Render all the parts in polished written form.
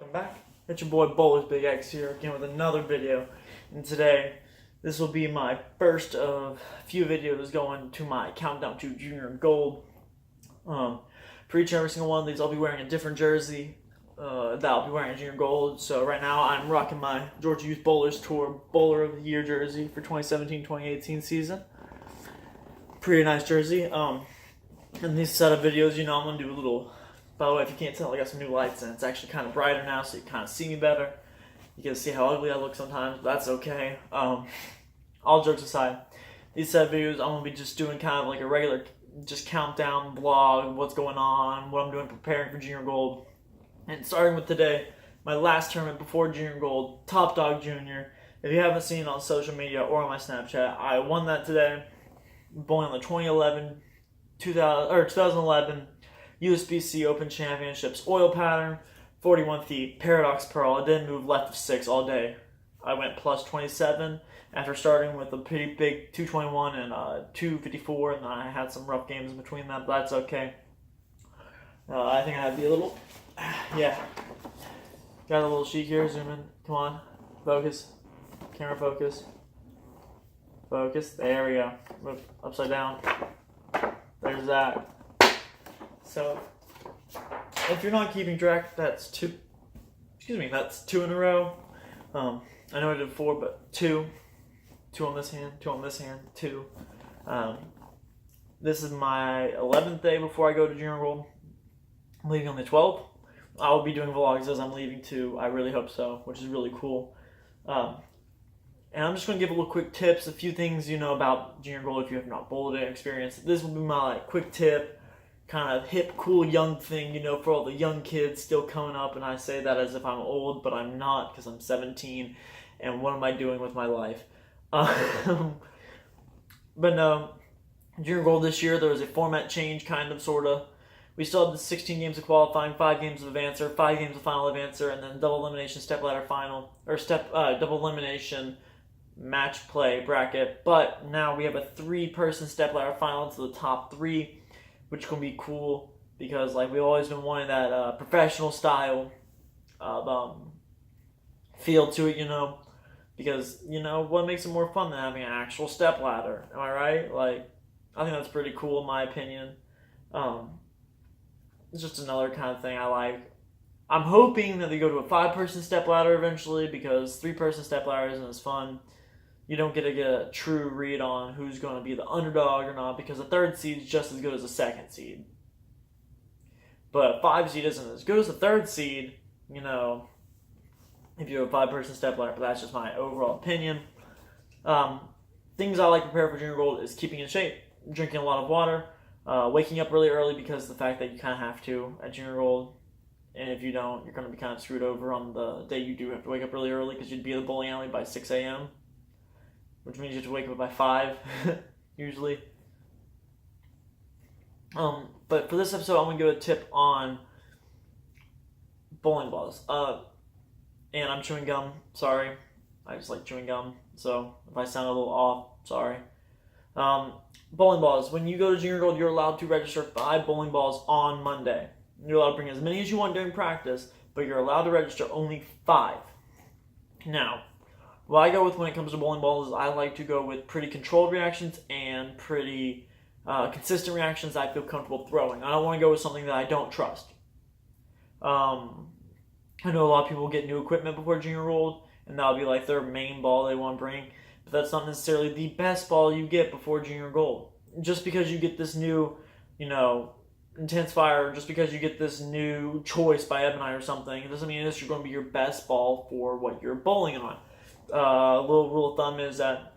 Welcome back. It's your boy Bowlers Big X here again with another video. And today, this will be my first of a few videos going to my countdown to Junior Gold. For each and every single one of these, I'll be wearing a different jersey that I'll be wearing at Junior Gold. So right now, I'm rocking my Georgia Youth Bowlers Tour Bowler of the Year jersey for 2017-2018 season. Pretty nice jersey. In these set of videos, I'm going to do a little... By the way, if you can't tell, I got some new lights and it's actually kind of brighter now, so you kind of see me better. You can see how ugly I look sometimes, but that's okay. All jokes aside, these set of videos, I'm going to be just doing kind of like a regular just countdown vlog, what's going on, what I'm doing preparing for Junior Gold. And starting with today, my last tournament before Junior Gold, Top Dog Junior. If you haven't seen it on social media or on my Snapchat, I won that today, bowling on the 2011 USBC Open Championships oil pattern, 41 feet, Paradox Pearl. I didn't move left of 6 all day. I went plus 27 after starting with a pretty big 221 and 254, and then I had some rough games in between that, but that's okay. I think I had to be a little, yeah. Got a little sheet here, zoom in, come on, focus, camera focus, focus, there we go, move upside down, there's that. So, if you're not keeping track, that's two in a row. I know I did 4, but 2 on this hand, 2 on this hand, 2. This is my 11th day before I go to Junior Gold. I'm leaving on the 12th. I will be doing vlogs as I'm leaving too. I really hope so, which is really cool. And I'm just going to give a little quick tips, a few things about Junior Gold if you have not bowled it experience. This will be my quick tip. Kind of hip, cool, young thing, for all the young kids still coming up, and I say that as if I'm old, but I'm not, because I'm 17, and what am I doing with my life? But no, Junior Gold this year, there was a format change, kind of, sort of. We still had the 16 games of qualifying, 5 games of advancer, 5 games of final advancer, and then double elimination step ladder final, or double elimination match play bracket, but now we have a 3-person step ladder final to the top 3, which can be cool because we've always been wanting that professional style of feel to it, because what makes it more fun than having an actual step ladder? Am I right? I think that's pretty cool in my opinion. It's just another kind of thing I like. I'm hoping that they go to a 5-person step ladder eventually because 3-person step ladder isn't as fun. You don't get a true read on who's going to be the underdog or not because a 3rd seed is just as good as a 2nd seed. But a 5 seed isn't as good as a 3rd seed, if you have a 5-person step ladder, but that's just my overall opinion. Things I like to prepare for Junior Gold is keeping in shape, drinking a lot of water, waking up really early because of the fact that you kind of have to at Junior Gold. And if you don't, you're going to be kind of screwed over on the day you do have to wake up really early because you'd be at the bowling alley by 6 a.m., which means you have to wake up by 5, usually. But for this episode, I'm going to give a tip on bowling balls. And I'm chewing gum, sorry. I just like chewing gum, so if I sound a little off, sorry. Bowling balls. When you go to Junior Gold, you're allowed to register 5 bowling balls on Monday. You're allowed to bring as many as you want during practice, but you're allowed to register only 5. Now, what I go with when it comes to bowling balls is I like to go with pretty controlled reactions and pretty consistent reactions that I feel comfortable throwing. I don't want to go with something that I don't trust. I know a lot of people get new equipment before Junior Gold, and that'll be like their main ball they want to bring, but that's not necessarily the best ball you get before Junior Gold. Just because you get this new, Intensifier, just because you get this new choice by Ebonite or something, it doesn't mean it's going to be your best ball for what you're bowling on. A little rule of thumb is that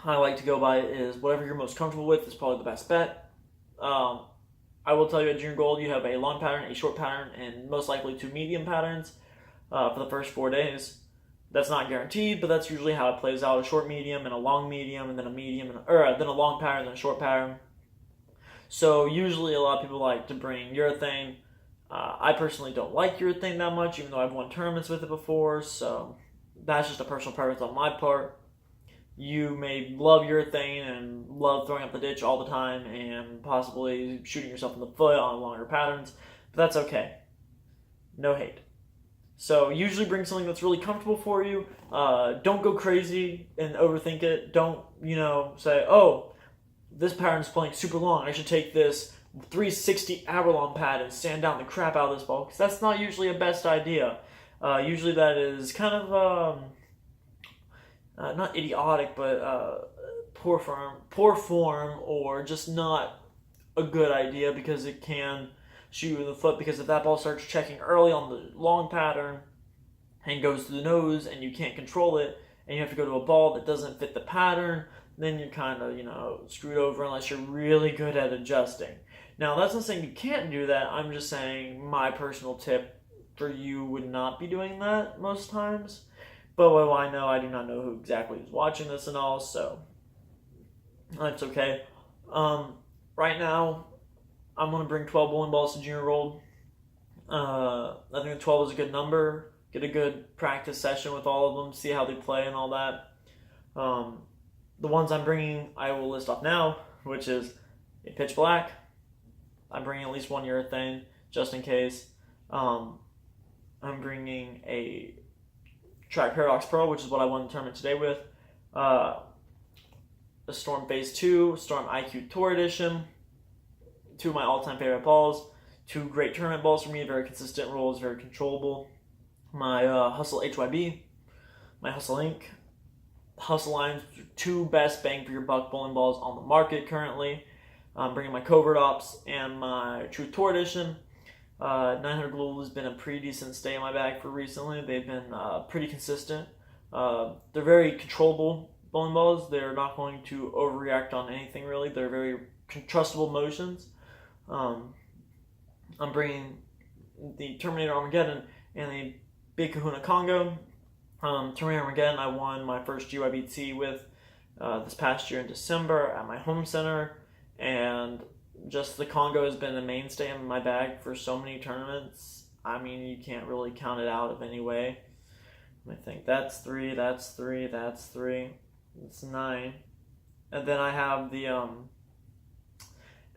I like to go by is whatever you're most comfortable with is probably the best bet. I will tell you at Junior Gold you have a long pattern, a short pattern, and most likely 2 medium patterns for the first 4 days. That's not guaranteed, but that's usually how it plays out: a short medium and a long medium, and then a medium, then a long pattern, then a short pattern. So usually a lot of people like to bring urethane. I personally don't like urethane that much, even though I've won tournaments with it before, so that's just a personal preference on my part. You may love urethane and love throwing up the ditch all the time and possibly shooting yourself in the foot on longer patterns, but that's okay. No hate. So usually bring something that's really comfortable for you. Don't go crazy and overthink it. Don't, say, oh, this pattern's playing super long. I should take this 360 hour-long pad and sand down the crap out of this ball, because that's not usually a best idea. Usually that is kind of not idiotic, but poor form, or just not a good idea, because it can shoot you in the foot. Because if that ball starts checking early on the long pattern and goes to the nose and you can't control it, and you have to go to a ball that doesn't fit the pattern, then you're kind of screwed over unless you're really good at adjusting. Now, that's not saying you can't do that. I'm just saying my personal tip for you would not be doing that most times. But what do I know? I do not know who exactly is watching this and all, so that's okay. Right now, I'm going to bring 12 bowling balls to Junior Gold. I think the 12 is a good number. Get a good practice session with all of them, see how they play and all that. The ones I'm bringing, I will list off now, which is a pitch black. I'm bringing at least one urethane, just in case. I'm bringing a Track Paradox Pro, which is what I won the tournament today with. A Storm Phase 2, Storm IQ Tour Edition. 2 of my all-time favorite balls. 2 great tournament balls for me, very consistent rolls, very controllable. My Hustle HYB, my Hustle Inc. Hustle Lines, 2 best bang for your buck bowling balls on the market currently. I'm bringing my Covert Ops and my True Tour Edition. 900 Global has been a pretty decent stay in my bag for recently. They've been pretty consistent. They're very controllable bowling balls. They're not going to overreact on anything really. They're very trustable motions. I'm bringing the Terminator Armageddon and the Big Kahuna Congo. Terminator Armageddon, I won my first GYBT with this past year in December at my home center, and just the Congo has been a mainstay in my bag for so many tournaments. I mean, you can't really count it out of any way. I think that's 3, that's 3, that's 3. It's 9. And then I have the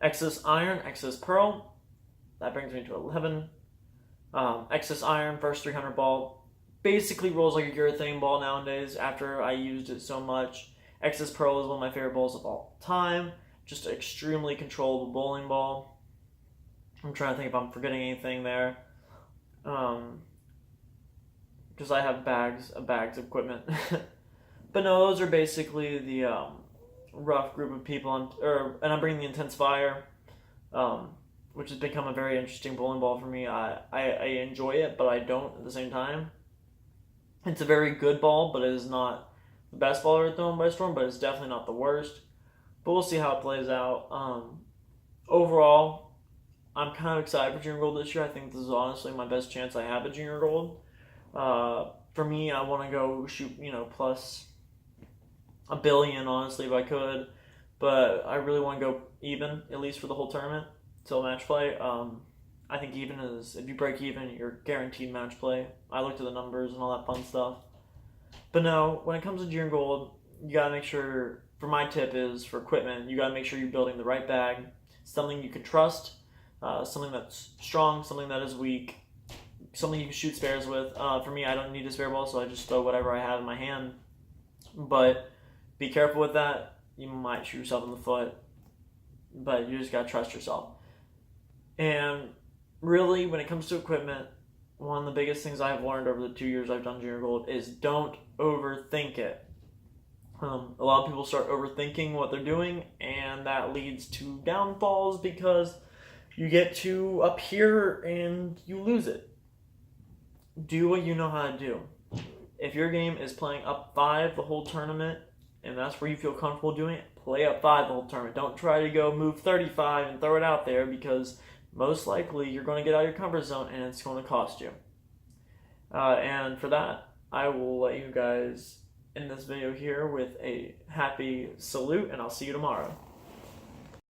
Exodus Iron, Exodus Pearl. That brings me to 11. Exodus Iron, first 300 ball. Basically rolls like a urethane ball nowadays after I used it so much. Exodus Pearl is one of my favorite balls of all time. Just an extremely controllable bowling ball. I'm trying to think if I'm forgetting anything there. Because I have bags of equipment. But no, those are basically the rough group of people. And I'm bringing the Intensifier, which has become a very interesting bowling ball for me. I enjoy it, but I don't at the same time. It's a very good ball, but it is not the best ball ever thrown by Storm, but it's definitely not the worst. But we'll see how it plays out. Overall, I'm kind of excited for Junior Gold this year. I think this is honestly my best chance I have at Junior Gold. For me, I want to go shoot, plus $1 billion, honestly, if I could. But I really want to go even, at least for the whole tournament, till match play. I think even is, if you break even, you're guaranteed match play. I looked at the numbers and all that fun stuff. But no, when it comes to Junior Gold, you gotta make sure, for my tip is, for equipment, you gotta make sure you're building the right bag, something you can trust, something that's strong, something that is weak, something you can shoot spares with. For me, I don't need a spare ball, so I just throw whatever I have in my hand. But be careful with that. You might shoot yourself in the foot, but you just gotta trust yourself. And really, when it comes to equipment, one of the biggest things I've learned over the 2 years I've done Junior Gold is don't overthink it. A lot of people start overthinking what they're doing, and that leads to downfalls because you get to up here and you lose it. Do what you know how to do. If your game is playing up 5 the whole tournament, and that's where you feel comfortable doing it, play up 5 the whole tournament. Don't try to go move 35 and throw it out there, because most likely you're going to get out of your comfort zone and it's going to cost you. And for that, I will let you guys end this video here with a happy salute, and I'll see you tomorrow.